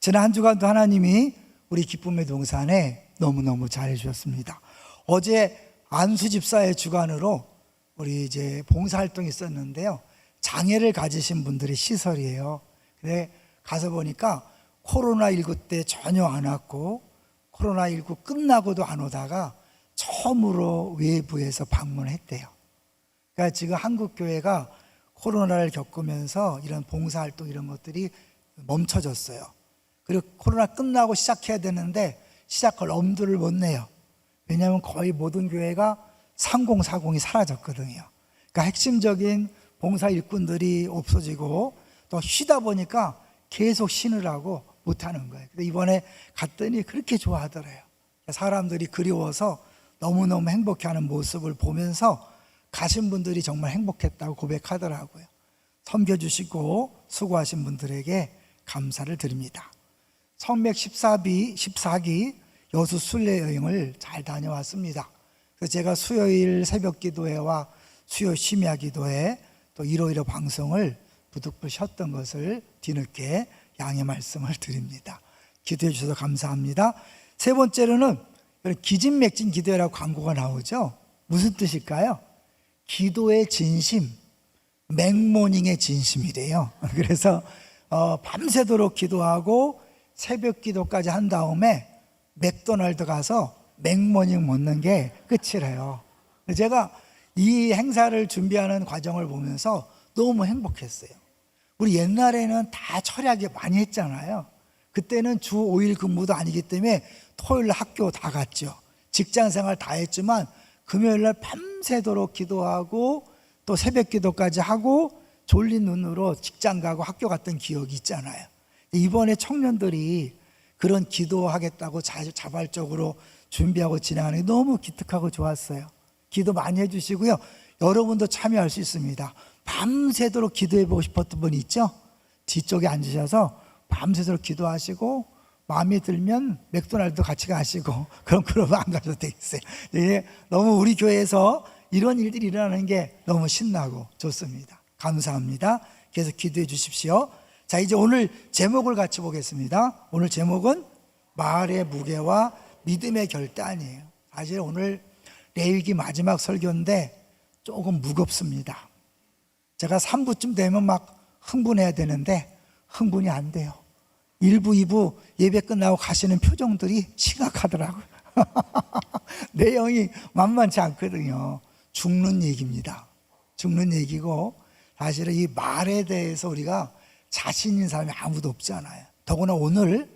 지난 한 주간도 하나님이 우리 기쁨의 동산에 너무너무 잘해주셨습니다. 어제 안수 집사의 주관으로 우리 이제 봉사활동이 있었는데요. 장애를 가지신 분들의 시설이에요. 근데 가서 보니까 코로나19 때 전혀 안 왔고 코로나19 끝나고도 안 오다가 처음으로 외부에서 방문했대요. 그러니까 지금 한국 교회가 코로나를 겪으면서 이런 봉사활동 이런 것들이 멈춰졌어요. 그리고 코로나 끝나고 시작해야 되는데 시작할 엄두를 못 내요. 왜냐하면 거의 모든 교회가 3040이 사라졌거든요. 그러니까 핵심적인 봉사 일꾼들이 없어지고 또 쉬다 보니까 계속 쉬느라고 못하는 거예요. 근데 이번에 갔더니 그렇게 좋아하더래요. 사람들이 그리워서 너무너무 행복해하는 모습을 보면서 가신 분들이 정말 행복했다고 고백하더라고요. 섬겨주시고 수고하신 분들에게 감사를 드립니다. 성맥 14기 여수 순례 여행을 잘 다녀왔습니다. 그래서 제가 수요일 새벽 기도회와 수요 심야 기도회 또 일요일에 방송을 부득불 쉬었던 것을 뒤늦게 양해 말씀을 드립니다. 기도해 주셔서 감사합니다. 세 번째로는 기진맥진 기도회라고 광고가 나오죠. 무슨 뜻일까요? 기도의 진심, 맥모닝의 진심이래요. 그래서 밤새도록 기도하고 새벽 기도까지 한 다음에 맥도날드 가서 맥모닝 먹는 게 끝이래요. 제가 이 행사를 준비하는 과정을 보면서 너무 행복했어요. 우리 옛날에는 다 철야기 많이 했잖아요. 그때는 주 5일 근무도 아니기 때문에 토요일 학교 다 갔죠. 직장생활 다 했지만 금요일날 밤새도록 기도하고 또 새벽 기도까지 하고 졸린 눈으로 직장 가고 학교 갔던 기억이 있잖아요. 이번에 청년들이 그런 기도하겠다고 자발적으로 준비하고 진행하는 게 너무 기특하고 좋았어요. 기도 많이 해주시고요. 여러분도 참여할 수 있습니다. 밤새도록 기도해보고 싶었던 분이 있죠? 뒤쪽에 앉으셔서 밤새도록 기도하시고 마음에 들면 맥도날드 같이 가시고 그러면 안 가셔도 되겠어요. 너무 우리 교회에서 이런 일들이 일어나는 게 너무 신나고 좋습니다. 감사합니다. 계속 기도해 주십시오. 자, 이제 오늘 제목을 같이 보겠습니다. 오늘 제목은 말의 무게와 믿음의 결단이에요. 사실 오늘 레위기 마지막 설교인데 조금 무겁습니다. 제가 3부쯤 되면 막 흥분해야 되는데 흥분이 안 돼요. 1부, 2부 예배 끝나고 가시는 표정들이 심각하더라고요. 내용이 만만치 않거든요. 죽는 얘기입니다. 죽는 얘기고 사실은 이 말에 대해서 우리가 자신 있는 사람이 아무도 없잖아요. 더구나 오늘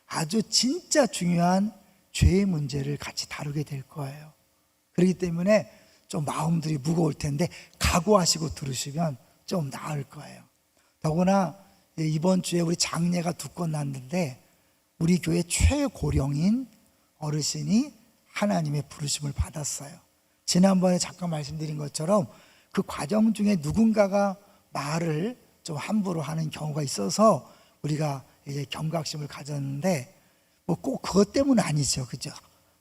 아주 진짜 중요한 죄의 문제를 같이 다루게 될 거예요. 그렇기 때문에 좀 마음들이 무거울 텐데 각오하시고 들으시면 좀 나을 거예요. 더구나 이번 주에 우리 장례가 두 건 났는데 우리 교회 최고령인 어르신이 하나님의 부르심을 받았어요. 지난번에 잠깐 말씀드린 것처럼 그 과정 중에 누군가가 말을 좀 함부로 하는 경우가 있어서 우리가 이제 경각심을 가졌는데 뭐 꼭 그것 때문은 아니죠. 그죠?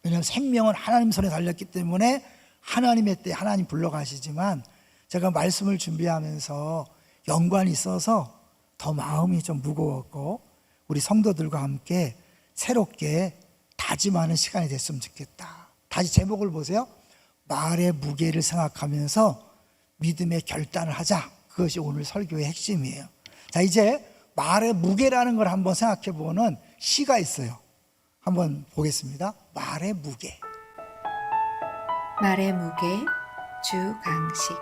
왜냐하면 생명은 하나님 손에 달렸기 때문에 하나님의 때 하나님 불러가시지만 제가 말씀을 준비하면서 연관이 있어서 더 마음이 좀 무거웠고 우리 성도들과 함께 새롭게 다짐하는 시간이 됐으면 좋겠다. 다시 제목을 보세요. 말의 무게를 생각하면서 믿음의 결단을 하자. 그것이 오늘 설교의 핵심이에요. 자, 이제 말의 무게라는 걸 한번 생각해 보는 시가 있어요. 한번 보겠습니다. 말의 무게. 말의 무게 주강식.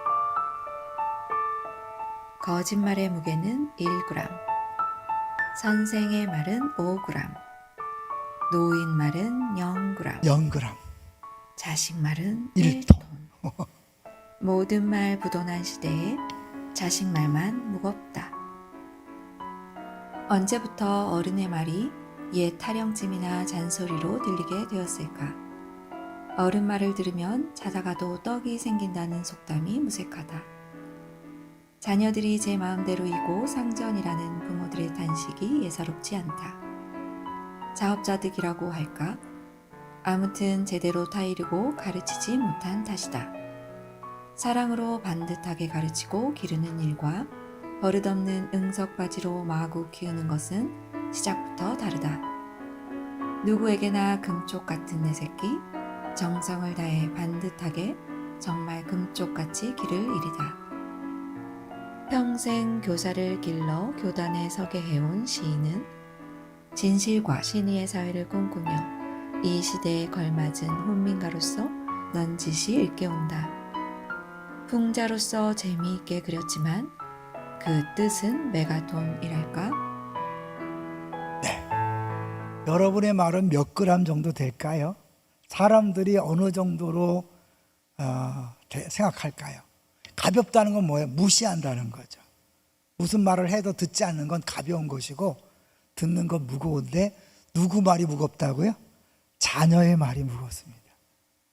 거짓말의 무게는 1g, 선생의 말은 5g, 노인 말은 0g, 0g, 자식 말은 1톤. 모든 말 부도난 시대에 자식 말만 무겁다. 언제부터 어른의 말이 옛 타령짐이나 잔소리로 들리게 되었을까? 어른 말을 들으면 자다가도 떡이 생긴다는 속담이 무색하다. 자녀들이 제 마음대로 이고 상전이라는 부모들의 단식이 예사롭지 않다. 자업자득이라고 할까? 아무튼 제대로 타이르고 가르치지 못한 탓이다. 사랑으로 반듯하게 가르치고 기르는 일과 버릇없는 응석바지로 마구 키우는 것은 시작부터 다르다. 누구에게나 금쪽 같은 내 새끼, 정성을 다해 반듯하게 정말 금쪽같이 기를 일이다. 평생 교사를 길러 교단에 서게 해온 시인은 진실과 신의의 사회를 꿈꾸며 이 시대에 걸맞은 훈민가로서 넌지시 일깨운다. 풍자로서 재미있게 그렸지만 그 뜻은 메가톤이랄까? 여러분의 말은 몇 그램 정도 될까요? 사람들이 어느 정도로 생각할까요? 가볍다는 건 뭐예요? 무시한다는 거죠. 무슨 말을 해도 듣지 않는 건 가벼운 것이고 듣는 건 무거운데 누구 말이 무겁다고요? 자녀의 말이 무겁습니다.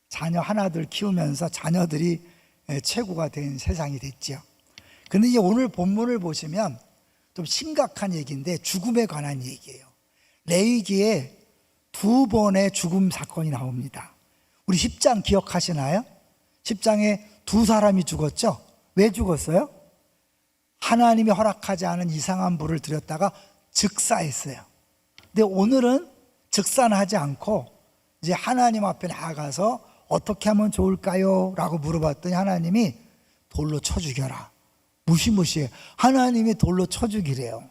자녀 하나들 키우면서 자녀들이 최고가 된 세상이 됐죠. 근데 이제 오늘 본문을 보시면 좀 심각한 얘기인데 죽음에 관한 얘기예요. 레위기에 2번의 죽음 사건이 나옵니다. 우리 10장 기억하시나요? 10장에 2사람이 죽었죠? 왜 죽었어요? 하나님이 허락하지 않은 이상한 불을 들였다가 즉사했어요. 근데 오늘은 즉사는 하지 않고 이제 하나님 앞에 나아가서 어떻게 하면 좋을까요? 라고 물어봤더니 하나님이 돌로 쳐 죽여라. 무시무시해. 하나님이 돌로 쳐 죽이래요.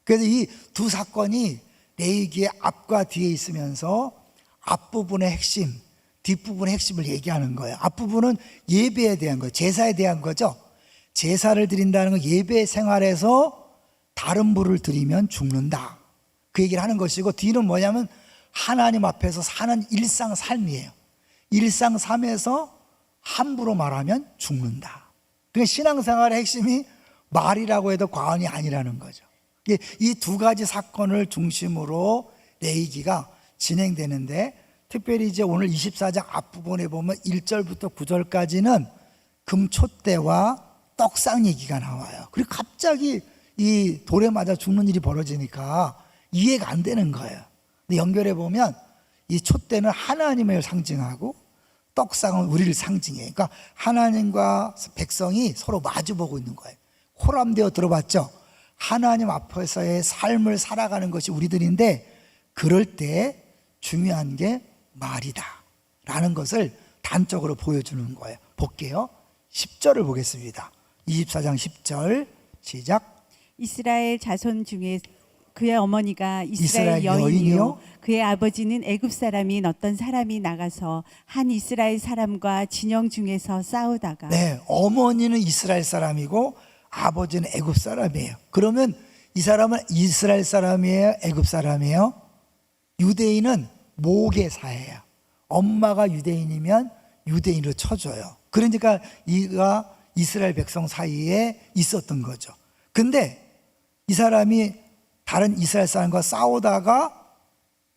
그래서 이 2사건이 레위기의 앞과 뒤에 있으면서 앞부분의 핵심, 뒷부분의 핵심을 얘기하는 거예요. 앞부분은 예배에 대한 거예요. 제사에 대한 거죠. 제사를 드린다는 건 예배 생활에서 다른 불을 드리면 죽는다. 그 얘기를 하는 것이고, 뒤는 뭐냐면 하나님 앞에서 사는 일상 삶이에요. 일상 삶에서 함부로 말하면 죽는다. 그러니까 신앙생활의 핵심이 말이라고 해도 과언이 아니라는 거죠. 이 2가지 사건을 중심으로 레위기가 진행되는데, 특별히 이제 오늘 24장 앞부분에 보면 1절부터 9절까지는 금촛대와 떡상 얘기가 나와요. 그리고 갑자기 이 돌에 맞아 죽는 일이 벌어지니까 이해가 안 되는 거예요. 근데 연결해 보면 이 촛대는 하나님을 상징하고 떡상은 우리를 상징해요. 그러니까 하나님과 백성이 서로 마주보고 있는 거예요. 호람되어 들어봤죠? 하나님 앞에서의 삶을 살아가는 것이 우리들인데, 그럴 때 중요한 게 말이다 라는 것을 단적으로 보여주는 거예요. 볼게요. 10절을 보겠습니다. 24장 10절 시작. 이스라엘 자손 중에 그의 어머니가 이스라엘 여인이요? 여인이요 그의 아버지는 애굽 사람인 어떤 사람이 나가서 한 이스라엘 사람과 진영 중에서 싸우다가 네, 어머니는 이스라엘 사람이고 아버지는 애굽 사람이에요. 그러면 이 사람은 이스라엘 사람이에요? 애굽 사람이에요? 유대인은 모계사예요. 엄마가 유대인이면 유대인으로 쳐줘요. 그러니까 이가 이스라엘 백성 사이에 있었던 거죠. 근데 이 사람이 다른 이스라엘 사람과 싸우다가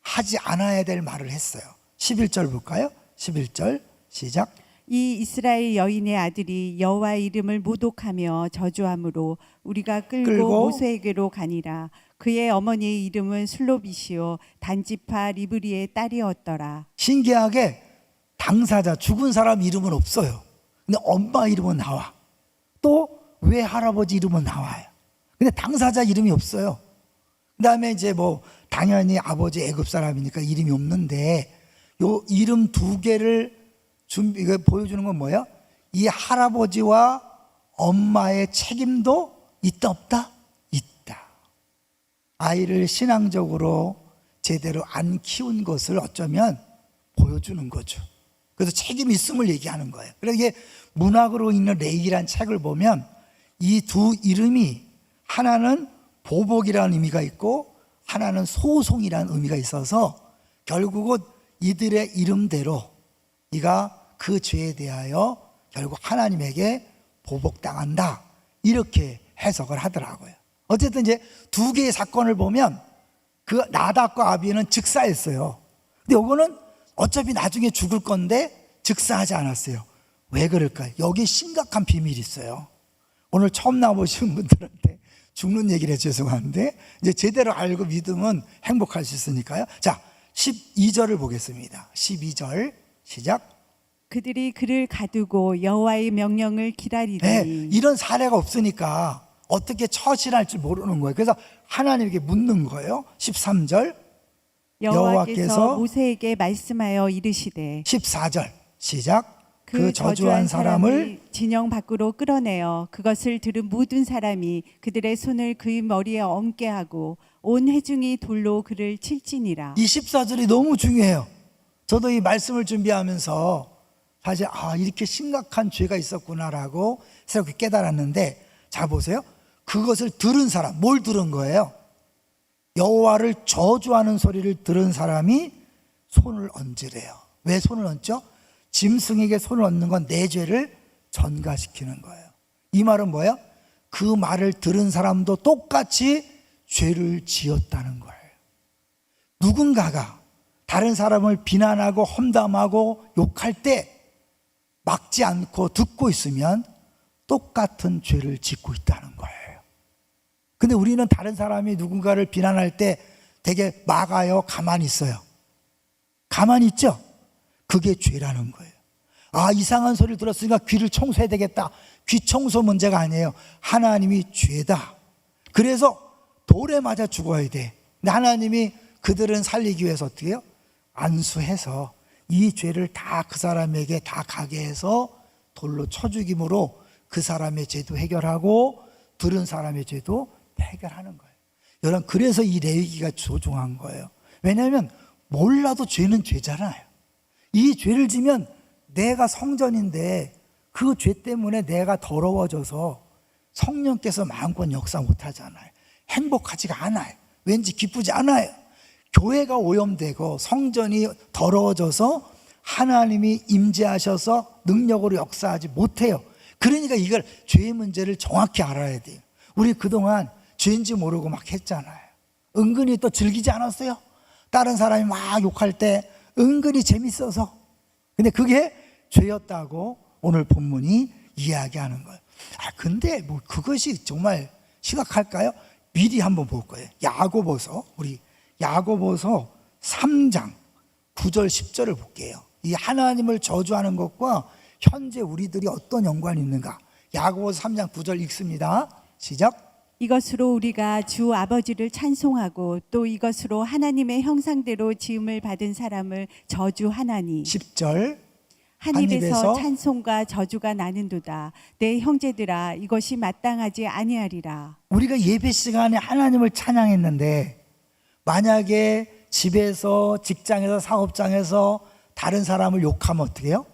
하지 않아야 될 말을 했어요. 11절 볼까요? 11절 시작. 이 이스라엘 여인의 아들이 여호와 이름을 모독하며 저주함으로 우리가 끌고 모세에게로 가니라. 그의 어머니의 이름은 슬로빗이요 단지파 리브리의 딸이었더라. 신기하게 당사자 죽은 사람 이름은 없어요. 근데 엄마 이름은 나와. 또 외할아버지 이름은 나와요. 근데 당사자 이름이 없어요. 그 다음에 이제 뭐 당연히 아버지 애굽 사람이니까 이름이 없는데, 요 이름 2개를 이거 보여주는 건 뭐예요? 이 할아버지와 엄마의 책임도 있다 없다? 있다. 아이를 신앙적으로 제대로 안 키운 것을 어쩌면 보여주는 거죠. 그래서 책임이 있음을 얘기하는 거예요. 그래서 이게 문학으로 읽는 레위기라는 책을 보면 이 2 이름이 하나는 보복이라는 의미가 있고 하나는 소송이라는 의미가 있어서 결국은 이들의 이름대로 네가 그 죄에 대하여 결국 하나님에게 보복당한다, 이렇게 해석을 하더라고요. 어쨌든 이제 2개의 사건을 보면 그 나답과 아비는 즉사했어요. 근데 이거는 어차피 나중에 죽을 건데 즉사하지 않았어요. 왜 그럴까요? 여기 심각한 비밀이 있어요. 오늘 처음 나오신 분들한테 죽는 얘기를 해서 죄송한데, 이제 제대로 알고 믿으면 행복할 수 있으니까요. 자, 12절을 보겠습니다. 12절 시작. 그들이 그를 가두고 여호와의 명령을 네, 기다리더니 이런 사례가 없으니까 어떻게 처신할 줄 모르는 거예요. 그래서 하나님에게 묻는 거예요. 13절, 여호와께서 모세에게 말씀하여 이르시되 14절 시작. 그 저주한 사람을 진영 밖으로 끌어내어 그것을 들은 모든 사람이 그들의 손을 그의 머리에 얹게 하고 온 회중이 돌로 그를 칠지니라. 이 14절이 너무 중요해요. 저도 이 말씀을 준비하면서 사실 이렇게 심각한 죄가 있었구나라고 새롭게 깨달았는데, 잘 보세요. 그것을 들은 사람, 뭘 들은 거예요? 여호와를 저주하는 소리를 들은 사람이 손을 얹으래요. 왜 손을 얹죠? 짐승에게 손을 얹는 건 내 죄를 전가시키는 거예요. 이 말은 뭐예요? 그 말을 들은 사람도 똑같이 죄를 지었다는 거예요. 누군가가 다른 사람을 비난하고 험담하고 욕할 때 막지 않고 듣고 있으면 똑같은 죄를 짓고 있다는 거예요. 근데 우리는 다른 사람이 누군가를 비난할 때 되게 막아요? 가만히 있어요? 가만히 있죠? 그게 죄라는 거예요. 이상한 소리를 들었으니까 귀를 청소해야 되겠다. 귀 청소 문제가 아니에요. 하나님이 죄다. 그래서 돌에 맞아 죽어야 돼. 근데 하나님이 그들은 살리기 위해서 어떻게 해요? 안수해서 이 죄를 다 그 사람에게 다 가게 해서 돌로 쳐 죽임으로 그 사람의 죄도 해결하고 들은 사람의 죄도 해결하는 거예요. 여러분, 그래서 이 레위기가 소중한 거예요. 왜냐하면 몰라도 죄는 죄잖아요. 이 죄를 지면 내가 성전인데 그 죄 때문에 내가 더러워져서 성령께서 마음껏 역사 못하잖아요. 행복하지가 않아요. 왠지 기쁘지 않아요. 교회가 오염되고 성전이 더러워져서 하나님이 임재하셔서 능력으로 역사하지 못해요. 그러니까 이걸 죄의 문제를 정확히 알아야 돼요. 우리 그동안 죄인지 모르고 막 했잖아요. 은근히 또 즐기지 않았어요? 다른 사람이 막 욕할 때 은근히 재밌어서. 근데 그게 죄였다고 오늘 본문이 이야기하는 거예요. 근데 뭐 그것이 정말 심각할까요? 미리 한번 볼 거예요. 야고보서, 우리 야고보서 3장 9절 10절을 볼게요. 이 하나님을 저주하는 것과 현재 우리들이 어떤 연관이 있는가? 야고보서 3장 9절 읽습니다. 시작. 이것으로 우리가 주 아버지를 찬송하고 또 이것으로 하나님의 형상대로 지음을 받은 사람을 저주하나니 10절. 한 입에서 찬송과 저주가 나는도다. 내 형제들아, 이것이 마땅하지 아니하리라. 우리가 예배 시간에 하나님을 찬양했는데 만약에 집에서, 직장에서, 사업장에서 다른 사람을 욕하면 어떻게 해요?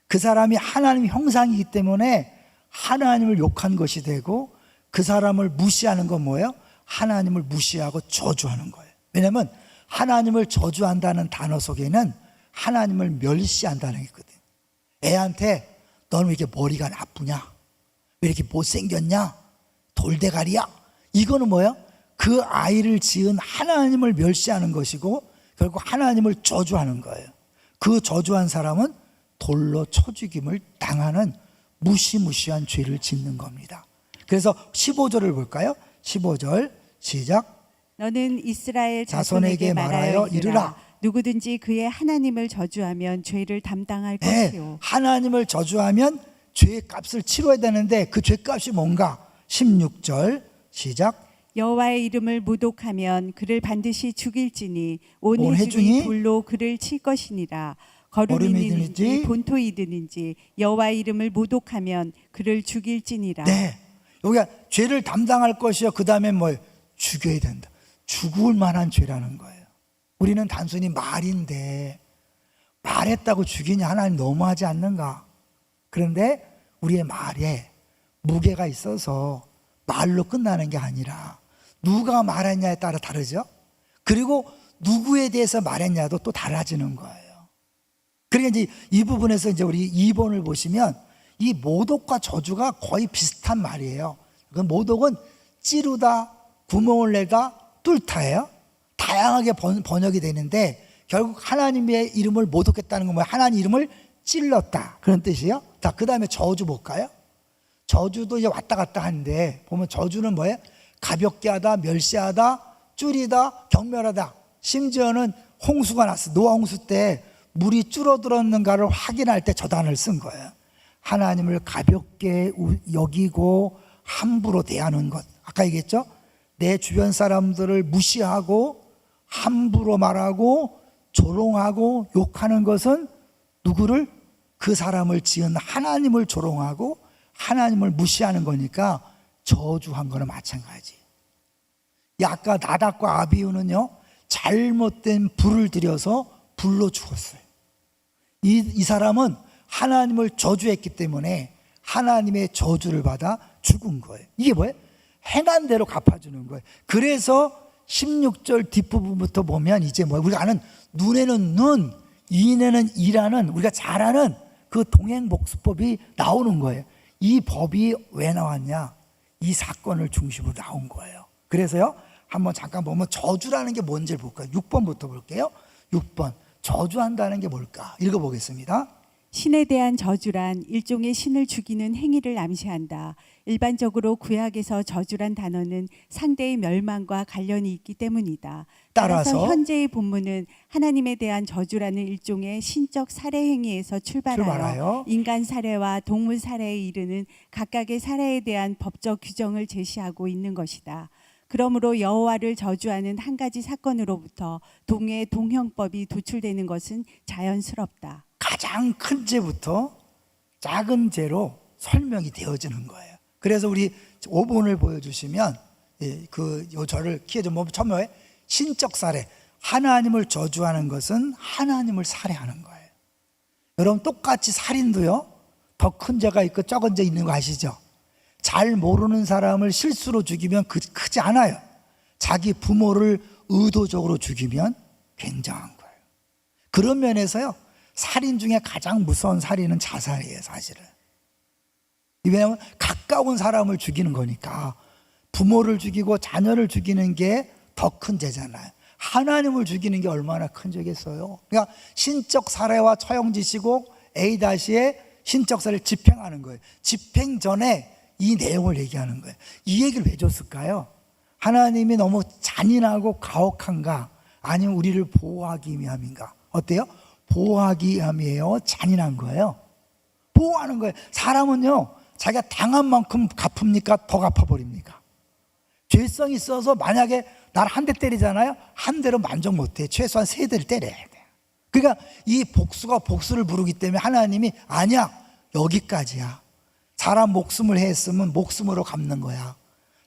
그 사람이 하나님 형상이기 때문에 하나님을 욕한 것이 되고, 그 사람을 무시하는 건 뭐예요? 하나님을 무시하고 저주하는 거예요. 왜냐하면 하나님을 저주한다는 단어 속에는 하나님을 멸시한다는 게 있거든요. 애한테 너는 왜 이렇게 머리가 나쁘냐? 왜 이렇게 못생겼냐? 돌대가리야? 이거는 뭐예요? 그 아이를 지은 하나님을 멸시하는 것이고 결국 하나님을 저주하는 거예요. 그 저주한 사람은 돌로 쳐 죽임을 당하는 무시무시한 죄를 짓는 겁니다. 그래서 15절을 볼까요? 15절 시작. 너는 이스라엘 자손에게 말하여 이르라. 누구든지 그의 하나님을 저주하면 죄를 담당할 것이요. 하나님을 저주하면 죄의 값을 치러야 되는데 그 죄값이 뭔가? 16절 시작. 여호와의 이름을 모독하면 그를 반드시 죽일지니 온 회중이 회중이 돌로 그를 칠 것이니라. 거름이든지 본토이든지 여호와의 이름을 모독하면 그를 죽일지니라. 네, 여기가 죄를 담당할 것이요. 그 다음에 뭐 죽여야 된다. 죽을 만한 죄라는 거예요. 우리는 단순히 말인데 말했다고 죽이냐? 하나님 너무하지 않는가? 그런데 우리의 말에 무게가 있어서 말로 끝나는 게 아니라 누가 말했냐에 따라 다르죠. 그리고 누구에 대해서 말했냐도 또 달라지는 거예요. 그러니까 이제 이 부분에서 이제 우리 2번을 보시면 이 모독과 저주가 거의 비슷한 말이에요. 그 모독은 찌르다, 구멍을 내다, 뚫다예요. 다양하게 번역이 되는데 결국 하나님의 이름을 모독했다는 건 뭐예요? 하나님 이름을 찔렀다, 그런 뜻이에요. 자, 그 다음에 저주 볼까요? 저주도 이제 왔다 갔다 하는데 보면 저주는 뭐예요? 가볍게 하다, 멸시하다, 줄이다, 경멸하다. 심지어는 홍수가 났어. 노아 홍수 때 물이 줄어들었는가를 확인할 때 저 단어를 쓴 거예요. 하나님을 가볍게 여기고 함부로 대하는 것. 아까 얘기했죠? 내 주변 사람들을 무시하고 함부로 말하고 조롱하고 욕하는 것은 누구를? 그 사람을 지은 하나님을 조롱하고 하나님을 무시하는 거니까 저주한 거나 마찬가지. 아까 나답과 아비후는요, 잘못된 불을 들여서 불로 죽었어요. 이 사람은 하나님을 저주했기 때문에 하나님의 저주를 받아 죽은 거예요. 이게 뭐예요? 행한 대로 갚아주는 거예요. 그래서 16절 뒷부분부터 보면 이제 뭐예요? 우리가 아는 눈에는 눈, 이에는 이라는 우리가 잘 아는 그 동행복수법이 나오는 거예요. 이 법이 왜 나왔냐? 이 사건을 중심으로 나온 거예요. 그래서요, 한번 잠깐 보면 저주라는 게 뭔지를 볼까요? 6번부터 볼게요. 6번. 저주한다는 게 뭘까? 읽어보겠습니다. 신에 대한 저주란 일종의 신을 죽이는 행위를 암시한다. 일반적으로 구약에서 저주란 단어는 상대의 멸망과 관련이 있기 때문이다. 따라서 현재의 본문은 하나님에 대한 저주라는 일종의 신적 살해 행위에서 출발하여 인간 살해와 동물 살해에 이르는 각각의 살해에 대한 법적 규정을 제시하고 있는 것이다. 그러므로 여호와를 저주하는 한 가지 사건으로부터 동의 동형법이 도출되는 것은 자연스럽다. 가장 큰 죄부터 작은 죄로 설명이 되어지는 거예요. 그래서 우리 5번을 보여주시면 저를 키워줘 보면 처음에 신적 살해, 하나님을 저주하는 것은 하나님을 살해하는 거예요. 여러분 똑같이 살인도요, 더 큰 죄가 있고 적은 죄 있는 거 아시죠? 잘 모르는 사람을 실수로 죽이면 크지 않아요. 자기 부모를 의도적으로 죽이면 굉장한 거예요. 그런 면에서요, 살인 중에 가장 무서운 살인은 자살이에요, 사실은. 왜냐하면 가까운 사람을 죽이는 거니까. 부모를 죽이고 자녀를 죽이는 게 더 큰 죄잖아요. 하나님을 죽이는 게 얼마나 큰 죄겠어요. 그러니까 신적 살해와 처형지시고 A-의 신적 살해를 집행하는 거예요. 집행 전에 이 내용을 얘기하는 거예요. 이 얘기를 왜 줬을까요? 하나님이 너무 잔인하고 가혹한가? 아니면 우리를 보호하기 위함인가? 어때요? 보호하기 위함이에요? 잔인한 거예요? 보호하는 거예요. 사람은요, 자기가 당한 만큼 갚습니까? 더 갚아버립니까? 죄성이 있어서 만약에 나를 한 대 때리잖아요? 한 대로 만족 못해. 최소한 3대를 때려야 돼. 그러니까 이 복수가 복수를 부르기 때문에 하나님이 아니야, 여기까지야. 사람 목숨을 했으면 목숨으로 갚는 거야.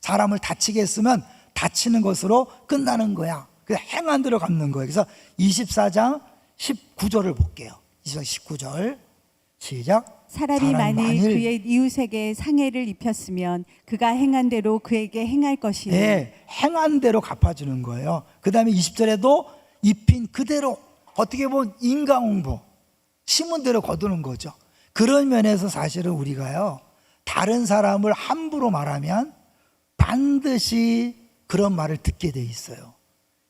사람을 다치게 했으면 다치는 것으로 끝나는 거야. 그래서 행한 대로 갚는 거예요. 그래서 24장 19절을 볼게요. 24장 19절 시작. 사람이 만일 그의 이웃에게 상해를 입혔으면 그가 행한 대로 그에게 행할 것이니. 네, 행한 대로 갚아주는 거예요. 그 다음에 20절에도 입힌 그대로, 어떻게 보면 인과응보, 심은 대로 거두는 거죠. 그런 면에서 사실은 우리가요, 다른 사람을 함부로 말하면 반드시 그런 말을 듣게 돼 있어요.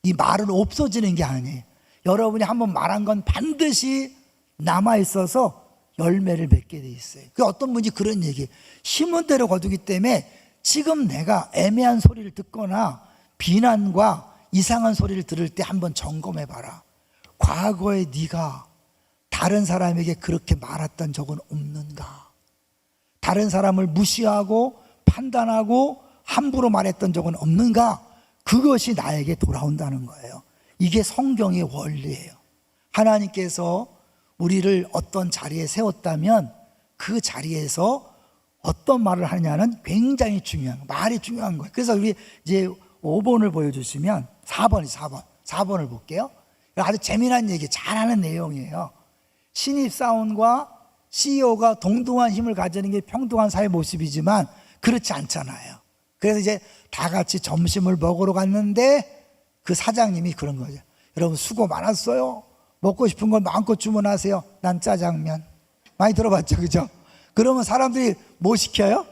이 말은 없어지는 게 아니에요. 여러분이 한번 말한 건 반드시 남아있어서 열매를 맺게 돼 있어요. 그 어떤 분이 그런 얘기, 심은 대로 거두기 때문에 지금 내가 애매한 소리를 듣거나 비난과 이상한 소리를 들을 때 한번 점검해 봐라. 과거에 네가 다른 사람에게 그렇게 말했던 적은 없는가? 다른 사람을 무시하고 판단하고 함부로 말했던 적은 없는가? 그것이 나에게 돌아온다는 거예요. 이게 성경의 원리예요. 하나님께서 우리를 어떤 자리에 세웠다면 그 자리에서 어떤 말을 하느냐는 굉장히 중요한 거예요. 말이 중요한 거예요. 그래서 우리 이제 5번을 보여주시면 4번을 볼게요. 아주 재미난 얘기, 잘하는 내용이에요. 신입사원과 CEO가 동등한 힘을 가지는 게 평등한 사회 모습이지만 그렇지 않잖아요. 그래서 이제 다 같이 점심을 먹으러 갔는데 그 사장님이 그런 거죠. 여러분 수고 많았어요. 먹고 싶은 걸 마음껏 주문하세요. 난 짜장면. 많이 들어봤죠, 그죠? 그러면 사람들이 뭐 시켜요?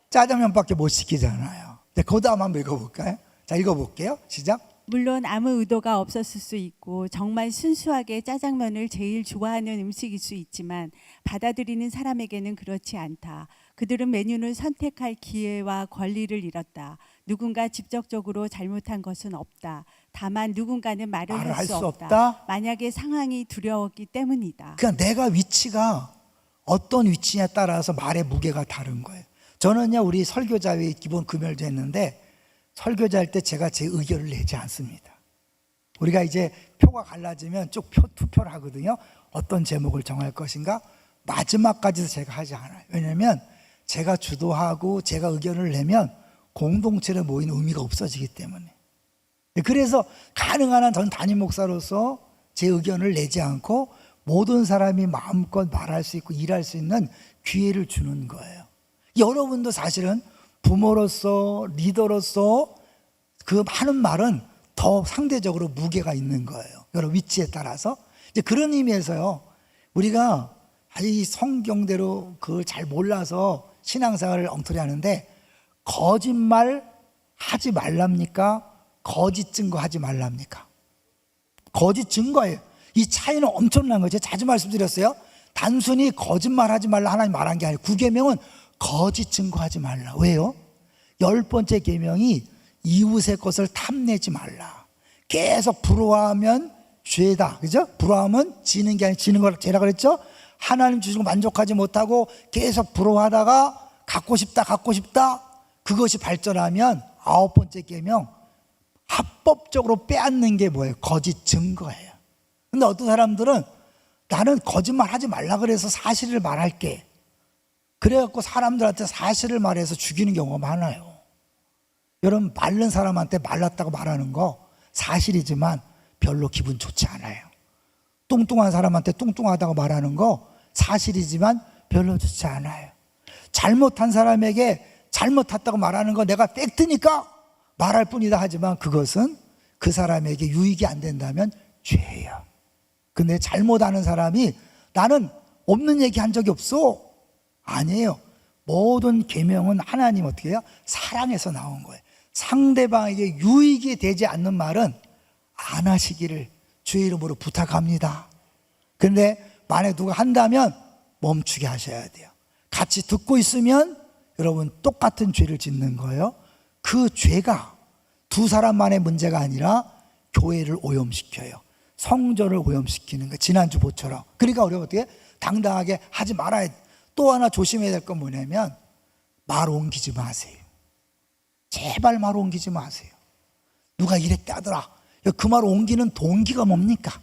짜장면밖에 못 시키잖아요. 그 다음 한번 읽어볼까요? 자, 읽어볼게요. 시작. 물론 아무 의도가 없었을 수 있고 정말 순수하게 짜장면을 제일 좋아하는 음식일 수 있지만 받아들이는 사람에게는 그렇지 않다. 그들은 메뉴를 선택할 기회와 권리를 잃었다. 누군가 직접적으로 잘못한 것은 없다. 다만 누군가는 말을 할 수 없다. 만약에 상황이 두려웠기 때문이다. 그러니까 내가 위치가 어떤 위치냐에 따라서 말의 무게가 다른 거예요. 저는요, 우리 설교자회 기본 금요일도 했는데 설교자할 때 제가 제 의견을 내지 않습니다. 우리가 이제 표가 갈라지면 쭉 투표를 하거든요. 어떤 제목을 정할 것인가 마지막까지도 제가 하지 않아요. 왜냐하면 제가 주도하고 제가 의견을 내면 공동체로 모이는 의미가 없어지기 때문에. 그래서 가능한 한 전 담임 목사로서 제 의견을 내지 않고 모든 사람이 마음껏 말할 수 있고 일할 수 있는 기회를 주는 거예요. 여러분도 사실은 부모로서 리더로서 그 많은 말은 더 상대적으로 무게가 있는 거예요. 여러 위치에 따라서. 이제 그런 의미에서요, 우리가 이 성경대로 그걸 잘 몰라서 신앙생활을 엉터리 하는데, 거짓말 하지 말랍니까? 거짓 증거 하지 말랍니까? 거짓 증거예요. 이 차이는 엄청난 거죠. 자주 말씀드렸어요. 단순히 거짓말 하지 말라 하나님 말한 게 아니에요. 9계명은 거짓 증거하지 말라. 왜요? 10번째 계명이 이웃의 것을 탐내지 말라. 계속 부러워하면 죄다. 그죠? 부러워하면 지는 게 아니라 지는 걸 죄라 그랬죠? 하나님 주시고 만족하지 못하고 계속 부러워하다가 갖고 싶다. 그것이 발전하면 9번째 계명, 합법적으로 빼앗는 게 뭐예요? 거짓 증거예요. 근데 어떤 사람들은 나는 거짓말 하지 말라 그래서 사실을 말할게. 그래갖고 사람들한테 사실을 말해서 죽이는 경우가 많아요. 여러분, 마른 사람한테 말랐다고 말하는 거 사실이지만 별로 기분 좋지 않아요. 뚱뚱한 사람한테 뚱뚱하다고 말하는 거 사실이지만 별로 좋지 않아요. 잘못한 사람에게 잘못했다고 말하는 거 내가 팩트니까 말할 뿐이다 하지만 그것은 그 사람에게 유익이 안 된다면 죄예요. 근데 잘못하는 사람이 나는 없는 얘기 한 적이 없어. 아니에요. 모든 계명은 하나님 어떻게 해요? 사랑에서 나온 거예요. 상대방에게 유익이 되지 않는 말은 안 하시기를 주의 이름으로 부탁합니다. 근데 만약에 누가 한다면 멈추게 하셔야 돼요. 같이 듣고 있으면 여러분 똑같은 죄를 짓는 거예요. 그 죄가 두 사람만의 문제가 아니라 교회를 오염시켜요. 성전을 오염시키는 거. 지난주 보처럼. 그러니까 우리가 어떻게 당당하게 하지 말아야 돼. 또 하나 조심해야 될 건 뭐냐면 말 옮기지 마세요. 제발 말 옮기지 마세요. 누가 이랬대 하더라. 그 말 옮기는 동기가 뭡니까?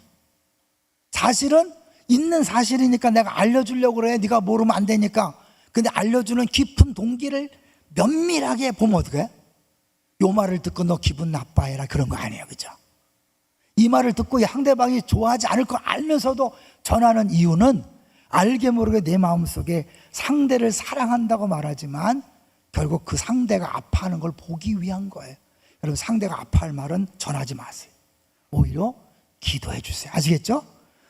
사실은 있는 사실이니까 내가 알려주려고 그래. 네가 모르면 안 되니까. 근데 알려주는 깊은 동기를 면밀하게 보면 어떻게 해? 요 말을 듣고 너 기분 나빠해라 그런 거 아니에요. 그죠? 이 말을 듣고 상대방이 좋아하지 않을 걸 알면서도 전하는 이유는 알게 모르게 내 마음속에 상대를 사랑한다고 말하지만 결국 그 상대가 아파하는 걸 보기 위한 거예요. 여러분, 상대가 아파할 말은 전하지 마세요. 오히려 기도해 주세요. 아시겠죠?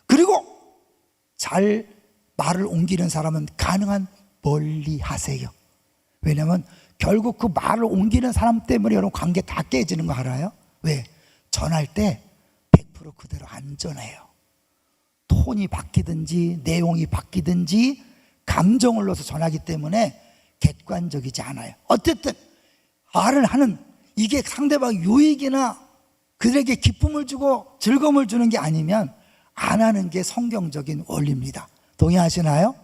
그리고 잘 말을 옮기는 사람은 가능한 멀리 하세요. 왜냐하면 결국 그 말을 옮기는 사람 때문에 여러분 관계 다 깨지는 거 알아요? 왜? 전할 때 100% 그대로 안 전해요. 톤이 바뀌든지 내용이 바뀌든지 감정을 넣어서 전하기 때문에 객관적이지 않아요. 어쨌든 말을 하는 이게 상대방 유익이나 그들에게 기쁨을 주고 즐거움을 주는 게 아니면 안 하는 게 성경적인 원리입니다. 동의하시나요?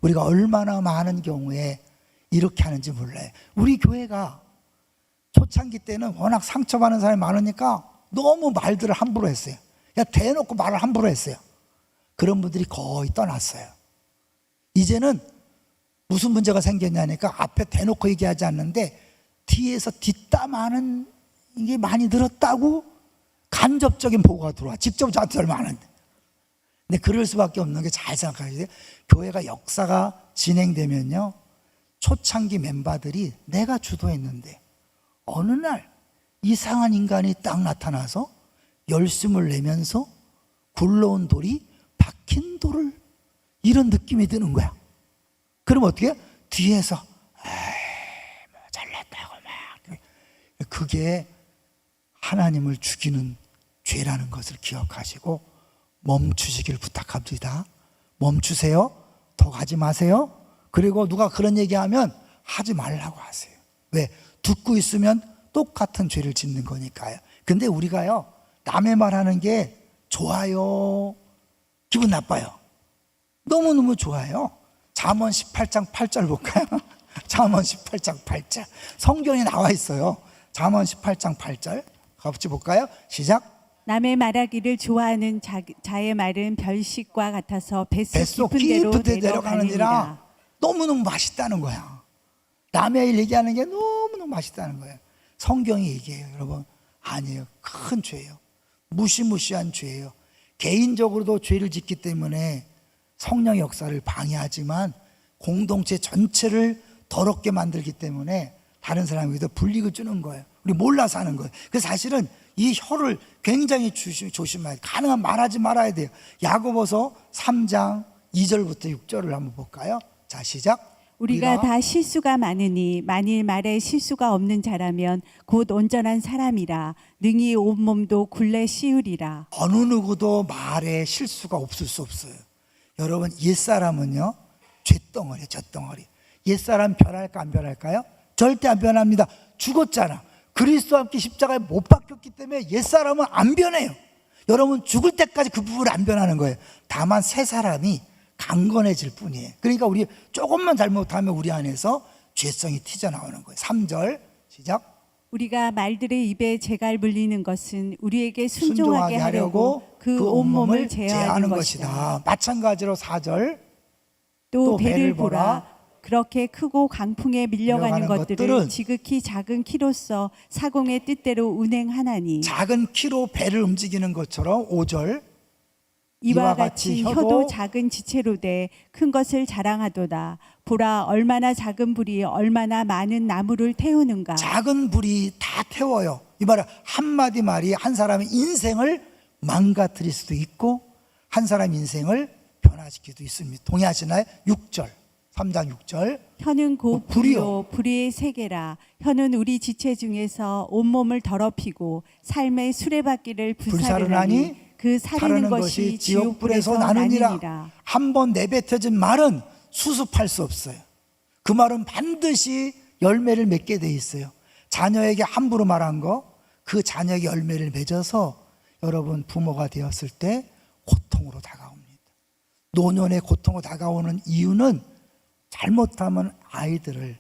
우리가 얼마나 많은 경우에 이렇게 하는지 몰라요. 우리 교회가 초창기 때는 워낙 상처받는 사람이 많으니까 너무 말들을 함부로 했어요. 야, 대놓고 말을 함부로 했어요. 그런 분들이 거의 떠났어요. 이제는 무슨 문제가 생겼냐니까 앞에 대놓고 얘기하지 않는데 뒤에서 뒷담하는 이게 많이 늘었다고 간접적인 보고가 들어와. 직접 저한테 얼마 안 하는데. 근데 그럴 수밖에 없는 게 잘 생각하셔야 돼요. 교회가 역사가 진행되면요, 초창기 멤버들이 내가 주도했는데 어느 날 이상한 인간이 딱 나타나서 열심을 내면서 굴러온 돌이 박힌 돌을 이런 느낌이 드는 거야. 그럼 어떻게 해? 뒤에서 잘났다고 막. 그게 하나님을 죽이는 죄라는 것을 기억하시고 멈추시길 부탁합니다. 멈추세요. 더 가지 마세요. 그리고 누가 그런 얘기하면 하지 말라고 하세요. 왜? 듣고 있으면 똑같은 죄를 짓는 거니까요. 근데 우리가요, 남의 말하는 게 좋아요, 기분 나빠요? 너무너무 좋아요. 잠언 18장 8절 볼까요? 잠언 18장 8절 성경에 나와 있어요. 잠언 18장 8절 같이 볼까요? 시작. 남의 말하기를 좋아하는 자의 말은 별식과 같아서 뱃속 뱃속 깊은 데로 깊은 데 내려가느니라. 내려가느니라. 너무너무 맛있다는 거야. 남의 일 얘기하는 게 너무너무 맛있다는 거예요. 성경이 얘기해요. 여러분, 아니에요. 큰 죄예요. 무시무시한 죄예요. 개인적으로도 죄를 짓기 때문에 성령의 역사를 방해하지만 공동체 전체를 더럽게 만들기 때문에 다른 사람에게도 불이익을 주는 거예요. 우리 몰라서 하는 거예요. 그래서 사실은 이 혀를 굉장히 조심해야 돼요. 가능한 말하지 말아야 돼요. 야고보서 3장 2절부터 6절을 한번 볼까요? 자, 시작. 우리가 다 실수가 많으니 만일 말에 실수가 없는 자라면 곧 온전한 사람이라 능히 온몸도 굴레 씌우리라. 어느 누구도 말에 실수가 없을 수 없어요. 여러분, 옛사람은요, 쇳덩어리, 젖덩어리. 옛사람 변할까 안 변할까요? 절대 안 변합니다. 죽었잖아. 그리스도와 함께 십자가에 못 박혔기 때문에 옛사람은 안 변해요. 여러분, 죽을 때까지 그 부분을 안 변하는 거예요. 다만 새 사람이 강건해질 뿐이에요. 그러니까 우리 조금만 잘못하면 우리 안에서 죄성이 튀어나오는 거예요. 3절 시작. 우리가 말들의 입에 재갈 물리는 것은 우리에게 순종하게 하려고 그 제어하는 온몸을 제어하는 것이다. 것이다. 마찬가지로 4절. 또 배를 보라. 그렇게 크고 강풍에 밀려가는 밀려가는 것들을 것들은 지극히 작은 키로서 사공의 뜻대로 운행하나니 작은 키로 배를 움직이는 것처럼 5절. 이와 같이 혀도 작은 지체로 돼 큰 것을 자랑하도다. 보라, 얼마나 작은 불이 얼마나 많은 나무를 태우는가. 작은 불이 다 태워요. 이 말은 한마디 말이 한 사람의 인생을 망가뜨릴 수도 있고 한 사람의 인생을 변화시킬 수도 있습니다. 동의하시나요? 6절 3장 6절. 혀는 곧 불이요. 불이요 불의 세계라. 혀는 우리 지체 중에서 온몸을 더럽히고 삶의 수레바퀴를 불사르나니 그 사르는 것이 지옥불에서 나느니라. 한번 내뱉어진 말은 수습할 수 없어요. 그 말은 반드시 열매를 맺게 돼 있어요. 자녀에게 함부로 말한 거, 그 자녀에게 열매를 맺어서 여러분 부모가 되었을 때 고통으로 다가옵니다. 노년의 고통으로 다가오는 이유는 잘못하면 아이들을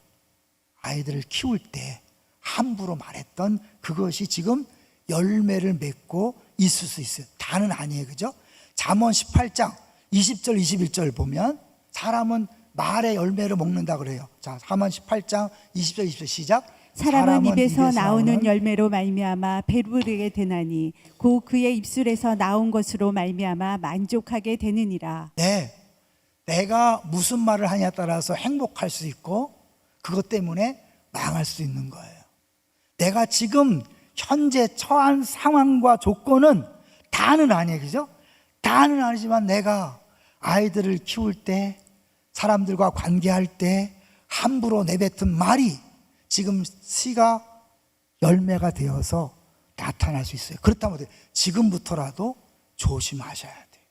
키울 때 함부로 말했던 그것이 지금 열매를 맺고 있을 수 있어요. 다는 아니에요. 그죠? 잠언 18장 20절 21절 보면 사람은 말의 열매를 먹는다 그래요. 자, 잠언 18장 20절 21절 시작. 사람은 입에서 나오는 열매로 말미암아 배부르게 되나니 곧 그의 입술에서 나온 것으로 말미암아 만족하게 되느니라. 네, 내가 무슨 말을 하냐에 따라서 행복할 수 있고 그것 때문에 망할 수 있는 거예요. 내가 지금 현재 처한 상황과 조건은 다는 아니에요. 그죠? 다는 아니지만 내가 아이들을 키울 때 사람들과 관계할 때 함부로 내뱉은 말이 지금 씨가 열매가 되어서 나타날 수 있어요. 그렇다면 지금부터라도 조심하셔야 돼요.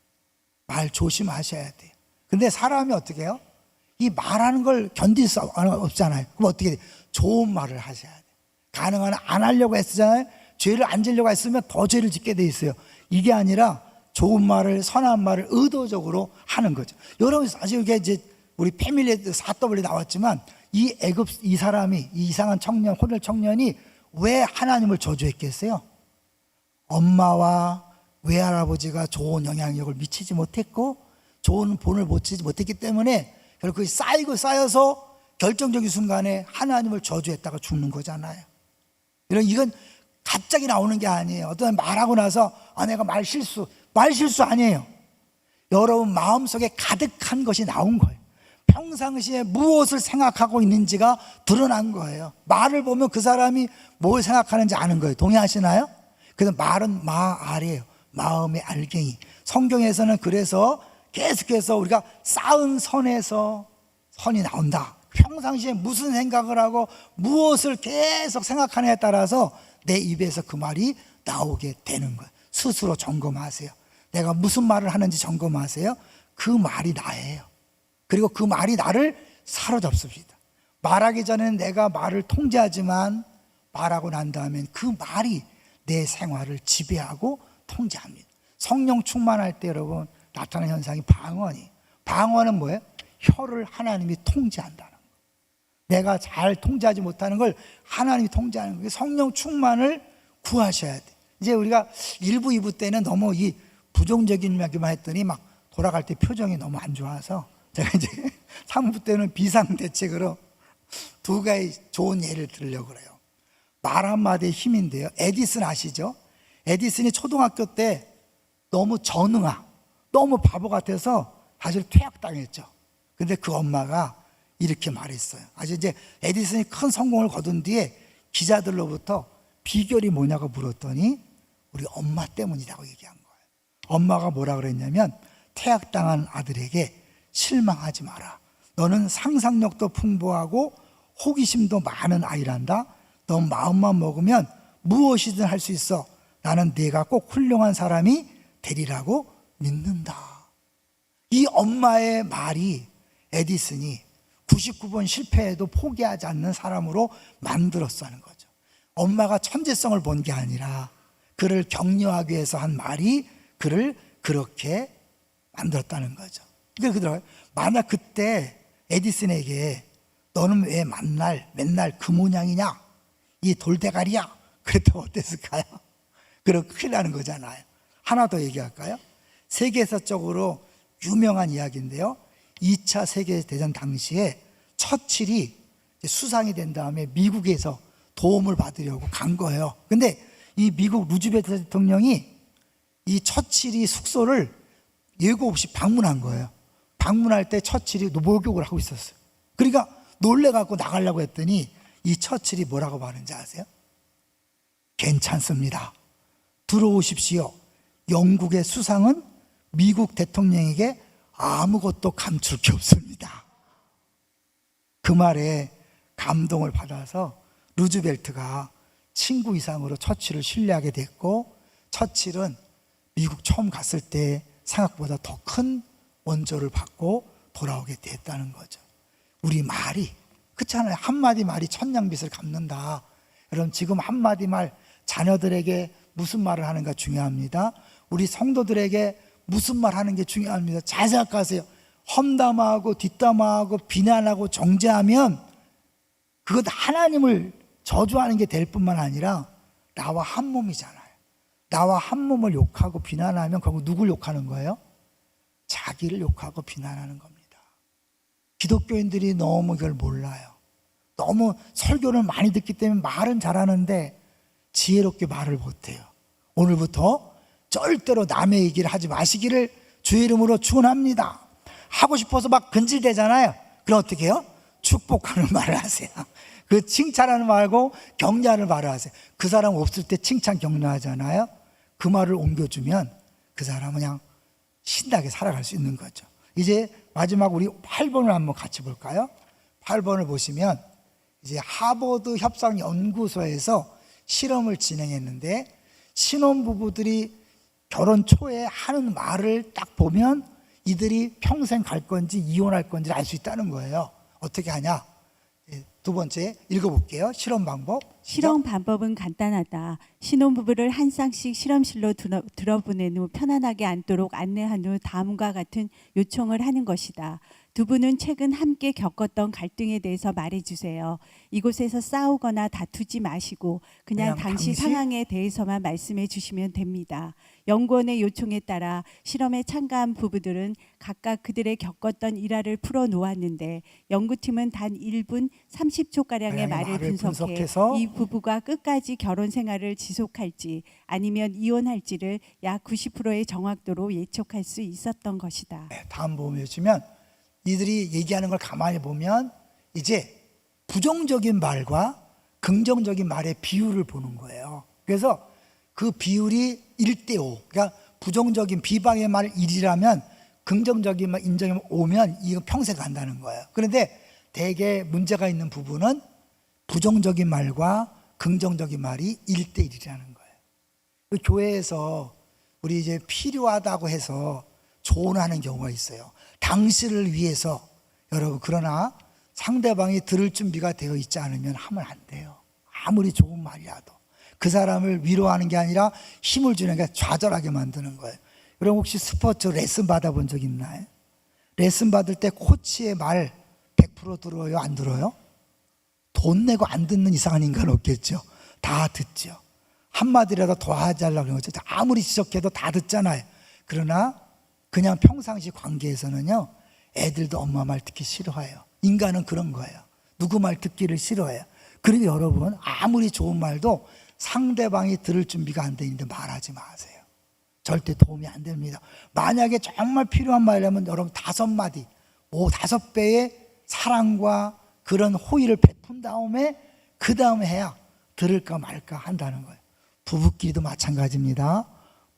말 조심하셔야 돼요. 근데 사람이 어떻게 해요? 이 말하는 걸 견딜 수 없잖아요. 그럼 어떻게 돼요? 좋은 말을 하셔야 돼요. 가능한 안 하려고 했잖아요. 죄를 안 지려고 했으면 더 죄를 짓게 돼 있어요. 이게 아니라 좋은 말을, 선한 말을 의도적으로 하는 거죠. 여러분, 사실 이게 이제 우리 패밀리에 4W 나왔지만 이 사람이, 이 이상한 청년, 혼혈 청년이 왜 하나님을 저주했겠어요? 엄마와 외할아버지가 좋은 영향력을 미치지 못했고 좋은 본을 모치지 못했기 때문에 결국 쌓여서 결정적인 순간에 하나님을 저주했다가 죽는 거잖아요. 이건 갑자기 나오는 게 아니에요. 어떤 말하고 나서 내가 말실수 아니에요. 여러분 마음속에 가득한 것이 나온 거예요. 평상시에 무엇을 생각하고 있는지가 드러난 거예요. 말을 보면 그 사람이 뭘 생각하는지 아는 거예요. 동의하시나요? 그래서 말은 마알이에요. 마음의 알갱이. 성경에서는 그래서 계속해서 우리가 쌓은 선에서 선이 나온다. 평상시에 무슨 생각을 하고 무엇을 계속 생각하느냐에 따라서 내 입에서 그 말이 나오게 되는 거예요. 스스로 점검하세요. 내가 무슨 말을 하는지 점검하세요. 그 말이 나예요. 그리고 그 말이 나를 사로잡습니다. 말하기 전에는 내가 말을 통제하지만 말하고 난 다음엔 그 말이 내 생활을 지배하고 통제합니다. 성령 충만할 때 여러분 나타나는 현상이 방언은 뭐예요? 혀를 하나님이 통제한다는 거예요. 내가 잘 통제하지 못하는 걸 하나님이 통제하는 거예요. 성령 충만을 구하셔야 돼. 이제 우리가 1부, 2부 때는 너무 이 부정적인 이야기만 했더니 막 돌아갈 때 표정이 너무 안 좋아서 제가 이제 3부 때는 비상대책으로 2가지 좋은 예를 들으려고 그래요. 말 한마디의 힘인데요. 에디슨 아시죠? 에디슨이 초등학교 때 너무 너무 바보 같아서 사실 퇴학당했죠. 근데 그 엄마가 이렇게 말했어요. 아주 이제 에디슨이 큰 성공을 거둔 뒤에 기자들로부터 비결이 뭐냐고 물었더니 우리 엄마 때문이라고 얘기한 거예요. 엄마가 뭐라 그랬냐면 퇴학당한 아들에게 실망하지 마라. 너는 상상력도 풍부하고 호기심도 많은 아이란다. 너 마음만 먹으면 무엇이든 할 수 있어. 나는 네가 꼭 훌륭한 사람이 되리라고 믿는다. 이 엄마의 말이 에디슨이 99번 실패해도 포기하지 않는 사람으로 만들었다는 거죠. 엄마가 천재성을 본 게 아니라 그를 격려하기 위해서 한 말이 그를 그렇게 만들었다는 거죠. 그러니까 만약 그때 에디슨에게 너는 왜 맨날 그 모양이냐? 이 돌대가리야? 그랬다면 어땠을까요? 그럼 큰일 나는 거잖아요. 하나 더 얘기할까요? 세계사적으로 유명한 이야기인데요. 2차 세계대전 당시에 처칠이 수상이 된 다음에 미국에서 도움을 받으려고 간 거예요. 근데 이 미국 루즈벨트 대통령이 이 처칠이 숙소를 예고 없이 방문한 거예요. 방문할 때 처칠이 목욕을 하고 있었어요. 그러니까 놀래갖고 나가려고 했더니 이 처칠이 뭐라고 말하는지 아세요? 괜찮습니다. 들어오십시오. 영국의 수상은 미국 대통령에게 아무것도 감출 게 없습니다. 그 말에 감동을 받아서 루즈벨트가 친구 이상으로 처칠을 신뢰하게 됐고, 처칠은 미국 처음 갔을 때 생각보다 더 큰 원조를 받고 돌아오게 됐다는 거죠. 우리 말이 그렇잖아요. 한마디 말이 천냥빚을 갚는다. 여러분 지금 한마디 말 자녀들에게 무슨 말을 하는가 중요합니다. 우리 성도들에게 무슨 말 하는 게 중요합니다. 잘 생각하세요. 험담하고 뒷담화하고 비난하고 정죄하면 그것 하나님을 저주하는 게 될 뿐만 아니라 나와 한 몸이잖아요. 나와 한 몸을 욕하고 비난하면 결국 누굴 욕하는 거예요? 자기를 욕하고 비난하는 겁니다. 기독교인들이 너무 이걸 몰라요. 너무 설교를 많이 듣기 때문에 말은 잘하는데 지혜롭게 말을 못해요. 오늘부터 절대로 남의 얘기를 하지 마시기를 주의 이름으로 축원합니다. 하고 싶어서 막 근질대잖아요. 그럼 어떻게 해요? 축복하는 말을 하세요. 그 칭찬하는 말고 격려하는 말을 하세요. 그 사람 없을 때 칭찬 격려하잖아요. 그 말을 옮겨주면 그 사람은 그냥 신나게 살아갈 수 있는 거죠. 이제 마지막 우리 8번을 한번 같이 볼까요? 8번을 보시면 이제 하버드 협상연구소에서 실험을 진행했는데 신혼부부들이 결혼 초에 하는 말을 딱 보면 이들이 평생 갈 건지 이혼할 건지 알 수 있다는 거예요. 어떻게 하냐? 두 번째 읽어볼게요. 실험 방법. 실험 방법은 간단하다. 신혼부부를 한 쌍씩 실험실로 들어보낸 후 편안하게 앉도록 안내한 후 다음과 같은 요청을 하는 것이다. 두 분은 최근 함께 겪었던 갈등에 대해서 말해주세요. 이곳에서 싸우거나 다투지 마시고 그냥 당시 상황에 대해서만 말씀해 주시면 됩니다. 연구원의 요청에 따라 실험에 참가한 부부들은 각각 그들의 겪었던 일화를 풀어놓았는데 연구팀은 단 1분 30초가량의 말을 분석해서 이 부부가 끝까지 결혼 생활을 지속할지 아니면 이혼할지를 약 90%의 정확도로 예측할 수 있었던 것이다. 다음 보시면 이들이 얘기하는 걸 가만히 보면 이제 부정적인 말과 긍정적인 말의 비율을 보는 거예요. 그래서 그 비율이 1대5. 그러니까 부정적인 비방의 말 1이라면 긍정적인 말 인정이 5면 이거 평생 간다는 거예요. 그런데 대개 문제가 있는 부분은 부정적인 말과 긍정적인 말이 1대1이라는 거예요. 그 교회에서 우리 이제 필요하다고 해서 조언하는 경우가 있어요. 당신을 위해서. 여러분, 그러나 상대방이 들을 준비가 되어 있지 않으면 하면 안 돼요. 아무리 좋은 말이라도. 그 사람을 위로하는 게 아니라 힘을 주는 게 좌절하게 만드는 거예요. 여러분, 혹시 스포츠 레슨 받아본 적 있나요? 레슨 받을 때 코치의 말 100% 들어요? 안 들어요? 돈 내고 안 듣는 이상한 인간 없겠죠. 다 듣죠. 한마디라도 더 하지 하려고 그러는 거죠. 아무리 지적해도 다 듣잖아요. 그러나 그냥 평상시 관계에서는요, 애들도 엄마 말 듣기 싫어해요. 인간은 그런 거예요. 누구 말 듣기를 싫어해요. 그리고 여러분, 아무리 좋은 말도 상대방이 들을 준비가 안 돼 있는데 말하지 마세요. 절대 도움이 안 됩니다. 만약에 정말 필요한 말이라면 여러분 5마디, 5배의 사랑과 그런 호의를 베푼 다음에 그 다음에 해야 들을까 말까 한다는 거예요. 부부끼리도 마찬가지입니다.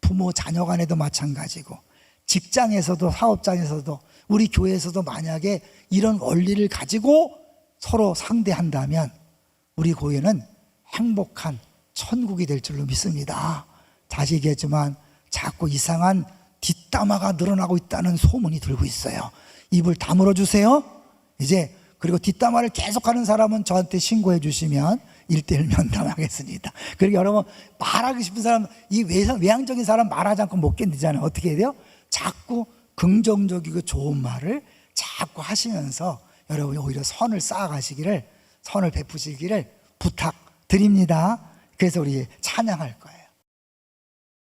부모 자녀 간에도 마찬가지고, 직장에서도 사업장에서도 우리 교회에서도 만약에 이런 원리를 가지고 서로 상대한다면 우리 교회는 행복한 천국이 될 줄로 믿습니다. 다시 얘기했지만 자꾸 이상한 뒷담화가 늘어나고 있다는 소문이 들고 있어요. 입을 다물어 주세요. 이제 그리고 뒷담화를 계속하는 사람은 저한테 신고해 주시면 1:1 면담하겠습니다. 그리고 여러분, 말하고 싶은 사람, 이 외향적인 사람 말하지 않고 못 견디잖아요. 어떻게 해야 돼요? 자꾸 긍정적이고 좋은 말을 자꾸 하시면서 여러분이 오히려 선을 쌓아가시기를, 선을 베푸시기를 부탁드립니다. 그래서 우리 찬양할 거예요.